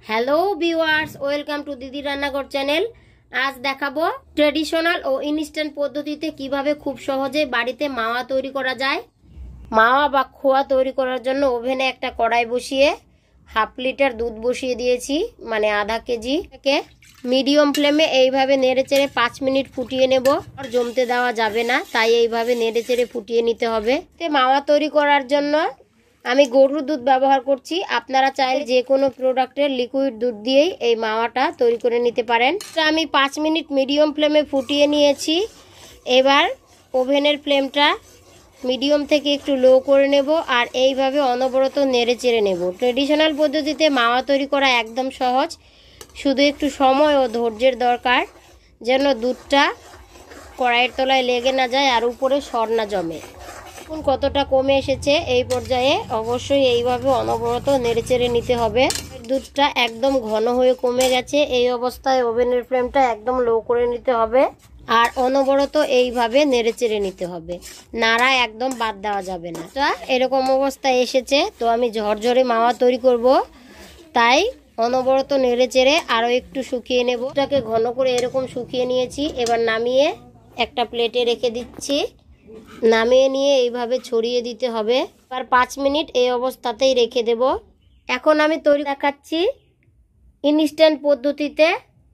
Hello viewers, welcome to দিদি রান্নাঘর channel. আজ দেখাবো ট্রেডিশনাল ও ইনস্ট্যান্ট পদ্ধতিতে কিভাবে খুব সহজে বাড়িতে মাওয়া তৈরি করা যায়। মাওয়া বা খোয়া তৈরি করার জন্য ওভেনে একটা কড়াই বসিয়ে হাফ লিটার দুধ বসিয়ে দিয়েছি, মানে আধা কেজি। মিডিয়াম ফ্লেমে এইভাবে নেড়েচেড়ে 5 মিনিট ফুটিয়ে নেব। আর জমতে দেওয়া যাবে না, তাই এইভাবে নেড়েচেড়ে ফুটিয়ে নিতে হবে। মাওয়া তৈরি করার জন্য আমি গরুর দুধ ব্যবহার করছি। আপনারা চাইলে যে কোনো প্রোডাক্টের লিকুইড দুধ দিয়েই এই মাওয়াটা তৈরি করে নিতে পারেন। আমি 5 মিনিট মিডিয়াম ফ্লেমে ফুটিয়ে নিয়েছি। এবার ওভেনের ফ্লেমটা মিডিয়াম থেকে একটু লো করে নেব আর এইভাবে অনবরত নেড়ে চেড়ে নেব। ট্রেডিশনাল পদ্ধতিতে মাওয়া তৈরি করা একদম সহজ, শুধু একটু সময় ও ধৈর্যের দরকার, যেন দুধটা কড়াইয়ের তলায় লেগে না যায় আর উপরে সর না জমে। কতটা কমে এসেছে এই পর্যায়ে অবশ্যই এইভাবে অনবরত নেড়েচেড়ে নিতে হবে। দুধটা একদম ঘন হয়ে কমে গেছে। এই অবস্থায় ওভেনের ফ্লেমটা একদম লো করে নিতে হবে আর অনবরত এইভাবে নেড়েচেড়ে নিতে হবে, নাড়া একদম বাদ দেওয়া যাবে না। এরকম অবস্থায় এসেছে, তো আমি ঝরঝরে মাওয়া তৈরি করব, তাই অনবরত নেড়েচেড়ে আরও একটু শুকিয়ে নেব। এটাকে ঘন করে এরকম শুকিয়ে নিয়েছি। এবার নামিয়ে একটা প্লেটে রেখে দিচ্ছি। নামিয়ে নিয়ে এইভাবে ছড়িয়ে দিতে হবে। আর 5 মিনিট এই অবস্থাতেই রেখে দেব। এখন আমি তৈরি দেখাচ্ছি ইনস্ট্যান্ট পদ্ধতিতে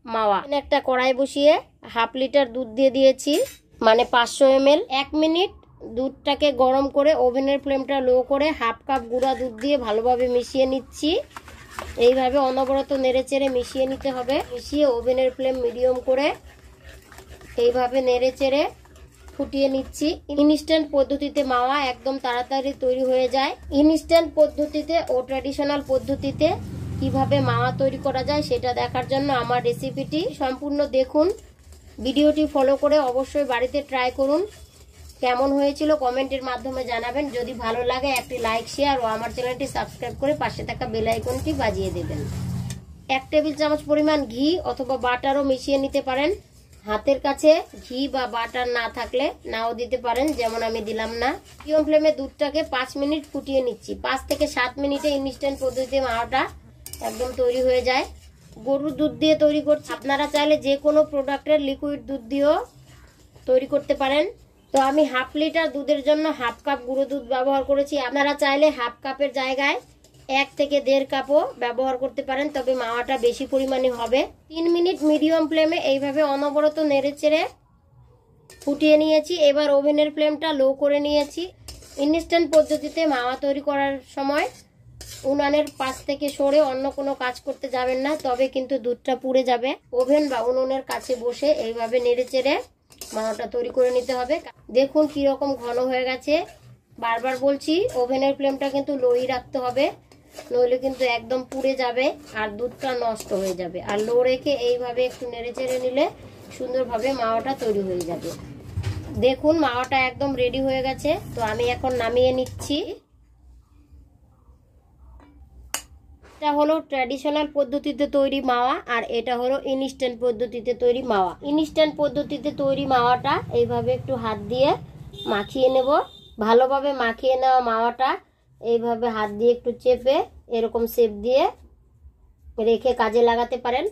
মাওয়া। একটা কড়াই বসিয়ে হাফ লিটার দুধ দিয়ে দিয়েছি, মানে 500 ml। 1 মিনিট দুধটাকে গরম করে ওভেনের ফ্লেমটা লো করে হাফ কাপ গুঁড়া দুধ দিয়ে ভালোভাবে মিশিয়ে নিচ্ছি। এইভাবে অনবরত নেড়েচেড়ে মিশিয়ে নিতে হবে। মিশিয়ে ওভেনের ফ্লেম মিডিয়াম করে এইভাবে নেড়েচেড়ে ফুটিয়ে নিচ্ছি। ইনস্ট্যান্ট পদ্ধতিতে মাওয়া একদম তাড়াতাড়ি তৈরি হয়ে যায়। ইনস্ট্যান্ট পদ্ধতিতে ও ট্র্যাডিশনাল পদ্ধতিতে কিভাবে মাওয়া তৈরি করা যায় সেটা দেখার জন্য আমার রেসিপিটি সম্পূর্ণ দেখুন। ভিডিওটি ফলো করে অবশ্যই বাড়িতে ট্রাই করুন। কেমন হয়েছিল কমেন্টের মাধ্যমে জানাবেন। যদি ভালো লাগে একটি লাইক, শেয়ার ও আমার চ্যানেলটি সাবস্ক্রাইব করে পাশে থাকা বেল আইকনটি বাজিয়ে দেবেন। 1 টেবিল চামচ পরিমাণ ঘি অথবা বাটারও মিশিয়ে নিতে পারেন। হাতের কাছে ঘি বা বাটার না থাকলে নাও দিতে পারেন, যেমন আমি দিলাম না। মিডিয়াম ফ্লেমে দুধটাকে 5 মিনিট ফুটিয়ে নিচ্ছি। 5 থেকে 7 মিনিটে ইনস্ট্যান্ট পদ্ধতিতে মাওয়াটা একদম তৈরি হয়ে যায়। গরুর দুধ দিয়ে তৈরি করছি। আপনারা চাইলে যে কোনো প্রোডাক্টের লিকুইড দুধ দিয়েও তৈরি করতে পারেন। তো আমি হাফ লিটার দুধের জন্য হাফ কাপ গুঁড়ো দুধ ব্যবহার করেছি। আপনারা চাইলে হাফ কাপের জায়গায় 1 থেকে 1.5 কাপও ব্যবহার করতে পারেন, তবে মাওয়াটা বেশি পরিমাণে হবে। 3 মিনিট মিডিয়াম ফ্লেমে এইভাবে অনবরত নেড়েচেড়ে ফুটিয়ে নিয়েছি। এবার ওভেনের ফ্লেমটা লো করে নিয়েছি। ইনস্ট্যান্ট পদ্ধতিতে মাওয়া তৈরি করার সময় উনানের পাশ থেকে সরে অন্য কোনো কাজ করতে যাবেন না, তবে কিন্তু দুধটা পুড়ে যাবে। ওভেন বা উনুনের কাছে বসে এইভাবে নেড়েচেড়ে মাওয়াটা তৈরি করে নিতে হবে। দেখুন কিরকম ঘন হয়ে গেছে। বারবার বলছি, ওভেনের ফ্লেমটা কিন্তু লোই রাখতে হবে, নইলে কিন্তু একদম পুড়ে যাবে আর দুধটা নষ্ট হয়ে যাবে। আর লো রেখে এইভাবে একটু নেড়েচেড়ে নিলে সুন্দরভাবে মাওয়াটা তৈরি হয়ে যাবে। দেখুন মাওয়াটা একদম রেডি হয়ে গেছে। তো আমি এখন নামিয়ে নিচ্ছি। এটা হলো ট্র্যাডিশনাল পদ্ধতিতে তৈরি মাওয়া আর এটা হলো ইনস্ট্যান্ট পদ্ধতিতে তৈরি মাওয়া। ইনস্ট্যান্ট পদ্ধতিতে তৈরি মাওয়াটা এইভাবে একটু হাত দিয়ে মাখিয়ে নেব। ভালোভাবে মাখিয়ে নেওয়া মাওয়াটা এইভাবে হাত দিয়ে একটু চেপে এরকম শেপ দিয়ে রেখে কাজে লাগাতে পারেন।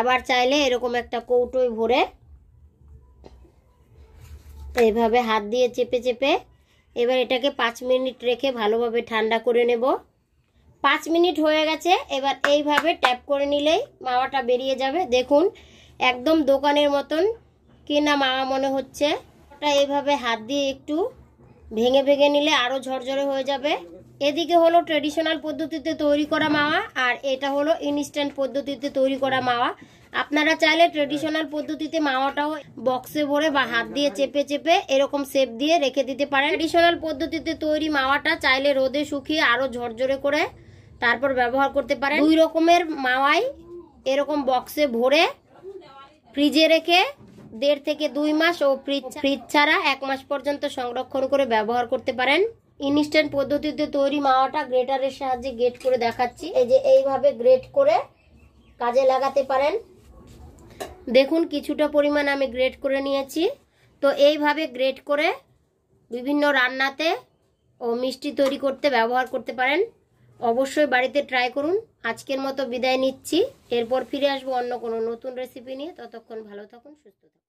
আবার চাইলে এরকম একটা কৌটোয় ভরে এইভাবে হাত দিয়ে চেপে চেপে এবার এটাকে 5 মিনিট রেখে ভালোভাবে ঠান্ডা করে নেব। 5 মিনিট হয়ে গেছে। এবার এইভাবে ট্যাপ করে নিলেই মাওয়াটা বেরিয়ে যাবে। দেখুন একদম দোকানের মতন কেনা মাওয়া মনে হচ্ছে। ওটা এইভাবে হাত দিয়ে একটু ভেঙে ভেঙে নিলে আরও ঝরঝরে হয়ে যাবে। এদিকে হলো ট্রেডিশনাল পদ্ধতিতে তৈরি করা মাওয়া আর এটা হলো ইনস্ট্যান্ট পদ্ধতিতে তৈরি করা মাওয়া। আপনারা চাইলে ট্রেডিশনাল পদ্ধতিতে মাওয়াটাও বক্সে ভরে বা হাত দিয়ে চেপে চেপে এরকম শেপ দিয়ে রেখে দিতে পারেন। ট্রেডিশনাল পদ্ধতিতে তৈরি মাওয়াটা চাইলে রোদে শুকিয়ে আরও ঝরঝরে করে তারপর ব্যবহার করতে পারেন। 2 রকমের মাওয়াই এরকম বক্সে ভরে ফ্রিজে রেখে 1.5 থেকে 2 মাস ও ফ্রিজ ছাড়া 1 মাস পর্যন্ত সংরক্ষণ করে ব্যবহার করতে পারেন। ইনস্ট্যান্ট পদ্ধতিতে তৈরি মাওয়াটা গ্রেটারের সাহায্যে গ্রেট করে দেখাচ্ছি। এই যে এইভাবে গ্রেট করে কাজে লাগাতে পারেন। দেখুন কিছুটা পরিমাণ আমি গ্রেট করে নিয়েছি। তো এইভাবে গ্রেট করে বিভিন্ন রান্নাতে ও মিষ্টি তৈরি করতে ব্যবহার করতে পারেন। অবশ্যই বাড়িতে ট্রাই করুন। আজকের মতো বিদায় নিচ্ছি, এরপর ফিরে আসবো অন্য কোনো নতুন রেসিপি নিয়ে। ততক্ষণ ভালো থাকুন, সুস্থ থাকুন।